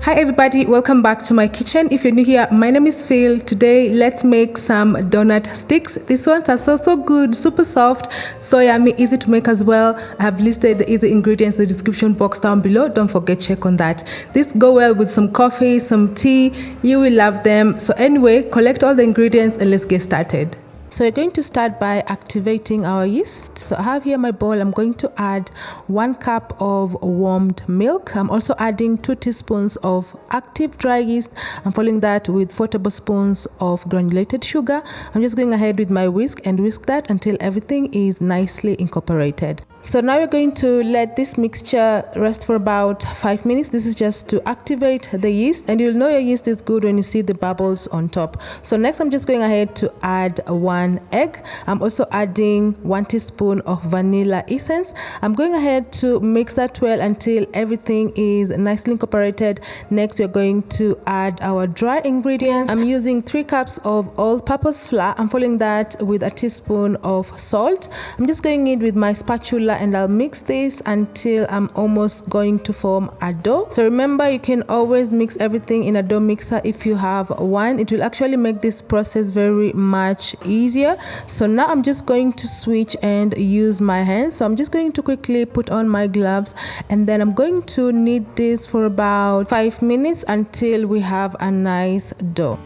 Hi everybody, welcome back to my kitchen. If you're new here, my name is Phil. Today let's make some donut sticks. These ones are so good, super soft, so yummy, easy to make as well. I have listed the easy ingredients in the description box down below. Don't forget, check on that. These go well with some coffee, some tea. You will love them. So anyway, collect all the ingredients and let's get started. So we're going to start by activating our yeast. So I have here my bowl. I'm going to add 1 cup of warmed milk. I'm also adding 2 teaspoons of active dry yeast. I'm following that with 4 tablespoons of granulated sugar. I'm just going ahead with my whisk and whisk that until everything is nicely incorporated. So now we're going to let this mixture rest for about 5 minutes. This is just to activate the yeast, and you'll know your yeast is good when you see the bubbles on top. So next I'm just going ahead to add 1 egg. I'm also adding 1 teaspoon of vanilla essence. I'm going ahead to mix that well until everything is nicely incorporated. Next we're going to add our dry ingredients. I'm using 3 cups of all-purpose flour. I'm following that with a teaspoon of salt. I'm just going in with my spatula and I'll mix this until I'm almost going to form a dough. So remember, you can always mix everything in a dough mixer if you have one. It will actually make this process very much easier. So now I'm just going to switch and use my hands. So I'm just going to quickly put on my gloves and then I'm going to knead this for about 5 minutes until we have a nice dough.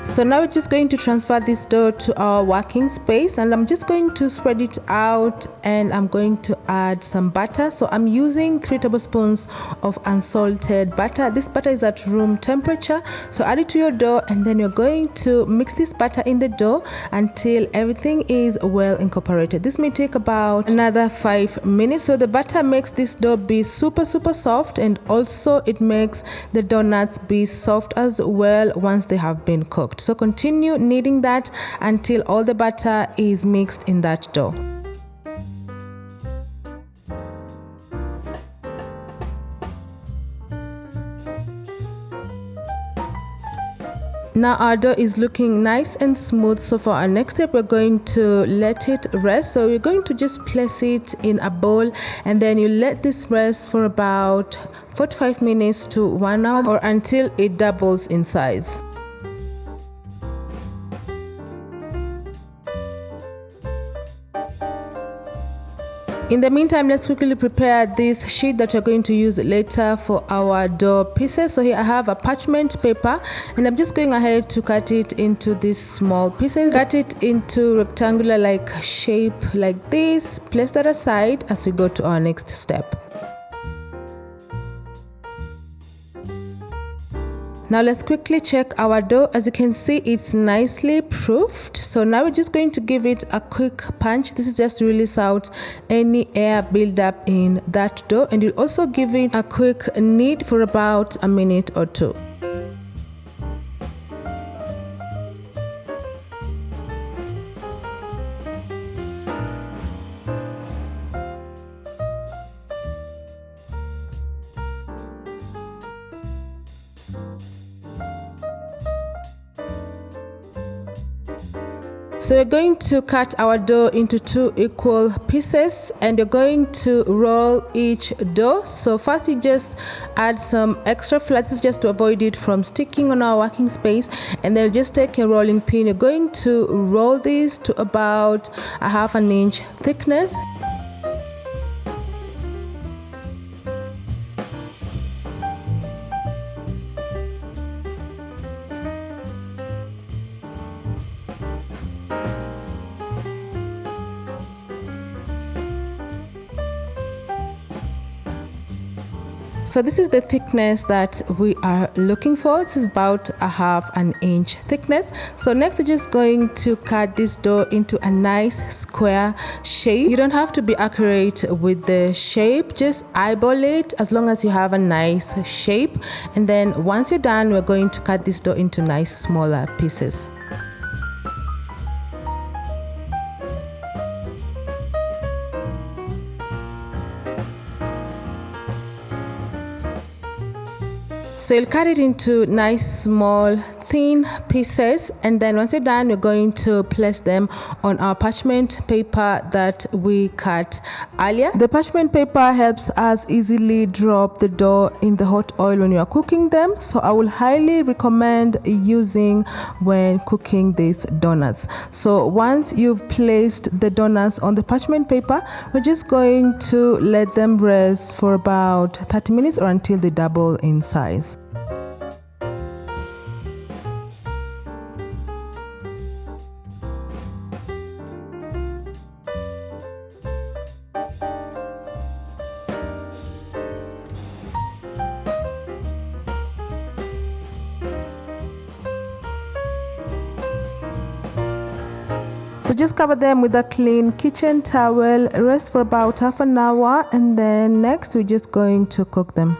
So now we're just going to transfer this dough to our working space, and I'm just going to spread it out and I'm going to add some butter. So I'm using 3 tablespoons of unsalted butter. This butter is at room temperature. So add it to your dough and then you're going to mix this butter in the dough until everything is well incorporated. This may take about another 5 minutes. So the butter makes this dough be super soft, and also it makes the donuts be soft as well once they have been cooked. So continue kneading that until all the butter is mixed in that dough. Now our dough is looking nice and smooth. So for our next step, we're going to let it rest. So we're going to just place it in a bowl and then you let this rest for about 45 minutes to 1 hour or until it doubles in size. In the meantime, let's quickly prepare this sheet that we're going to use later for our dough pieces. So here I have a parchment paper and I'm just going ahead to cut it into these small pieces. Cut it into rectangular like shape like this. Place that aside as we go to our next step. Now let's quickly check our dough. As you can see, it's nicely proofed. So now we're just going to give it a quick punch. This is just to release out any air buildup in that dough, and you'll also give it a quick knead for about a minute or 2. So we're going to cut our dough into 2 equal pieces and you're going to roll each dough. So first you just add some extra flour. This is just to avoid it from sticking on our working space, and then just take a rolling pin. You're going to roll this to about a ½ inch thickness. So this is the thickness that we are looking for. This is about a ½ inch thickness. So next we're just going to cut this dough into a nice square shape. You don't have to be accurate with the shape, just eyeball it as long as you have a nice shape. And then once you're done, we're going to cut this dough into nice smaller pieces. So you'll cut it into nice small thin pieces, and then once you're done, we're going to place them on our parchment paper that we cut earlier. The parchment paper helps us easily drop the dough in the hot oil when you are cooking them, so I will highly recommend using when cooking these donuts. So once you've placed the donuts on the parchment paper, we're just going to let them rest for about 30 minutes or until they double in size. So just cover them with a clean kitchen towel, rest for about half an hour, and then next we're just going to cook them.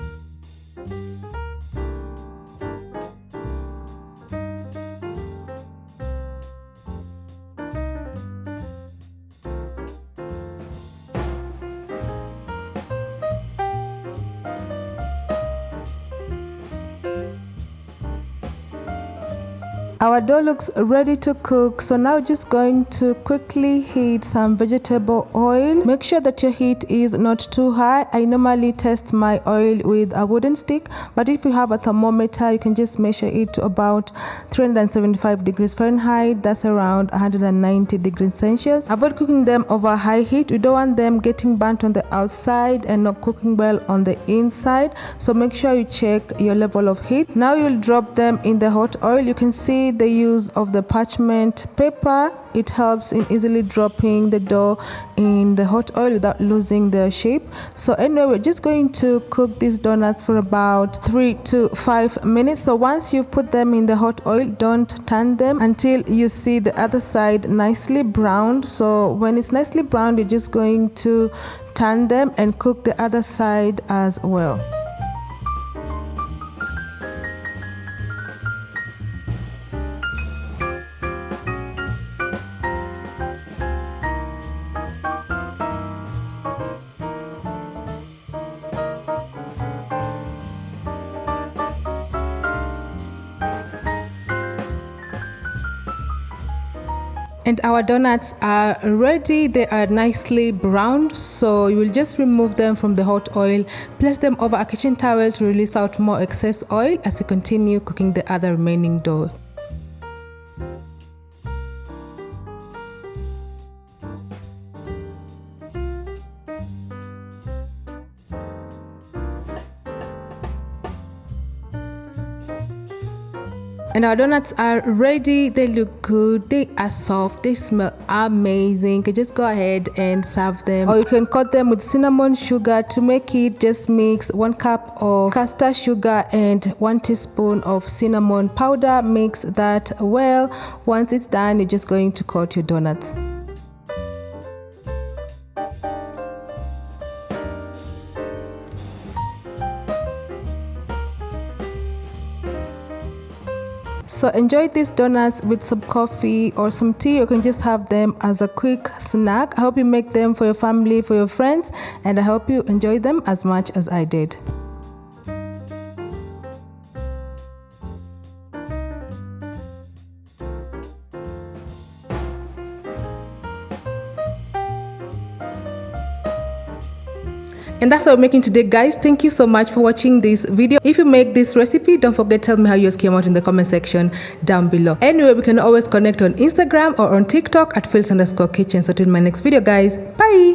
Our dough looks ready to cook, so now we're just going to quickly heat some vegetable oil. Make sure that your heat is not too high. I normally test my oil with a wooden stick, but if you have a thermometer, you can just measure it to about 375 degrees Fahrenheit. That's around 190 degrees Celsius. Avoid cooking them over high heat. We don't want them getting burnt on the outside and not cooking well on the inside, so make sure you check your level of heat. Now you'll drop them in the hot oil. You can see the use of the parchment paper. It helps in easily dropping the dough in the hot oil without losing the shape. So anyway, we're just going to cook these donuts for about 3 to 5 minutes. So once you've put them in the hot oil, don't turn them until you see the other side nicely browned. So when it's nicely browned, you're just going to turn them and cook the other side as well. And our donuts are ready. They are nicely browned, so you will just remove them from the hot oil, place them over a kitchen towel to release out more excess oil as you continue cooking the other remaining dough. And our donuts are ready. They look good, they are soft, they smell amazing. You can just go ahead and serve them, or you can coat them with cinnamon sugar. To make it, just mix 1 cup of caster sugar and 1 teaspoon of cinnamon powder. Mix that well. Once it's done, you're just going to coat your donuts. So enjoy these donuts with some coffee or some tea. You can just have them as a quick snack. I hope you make them for your family, for your friends, and I hope you enjoy them as much as I did. And that's what we're making today, guys. Thank you so much for watching this video. If you make this recipe, don't forget to tell me how yours came out in the comment section down below. Anyway, we can always connect on Instagram or on TikTok at Phils_Kitchen. So till my next video, guys, bye.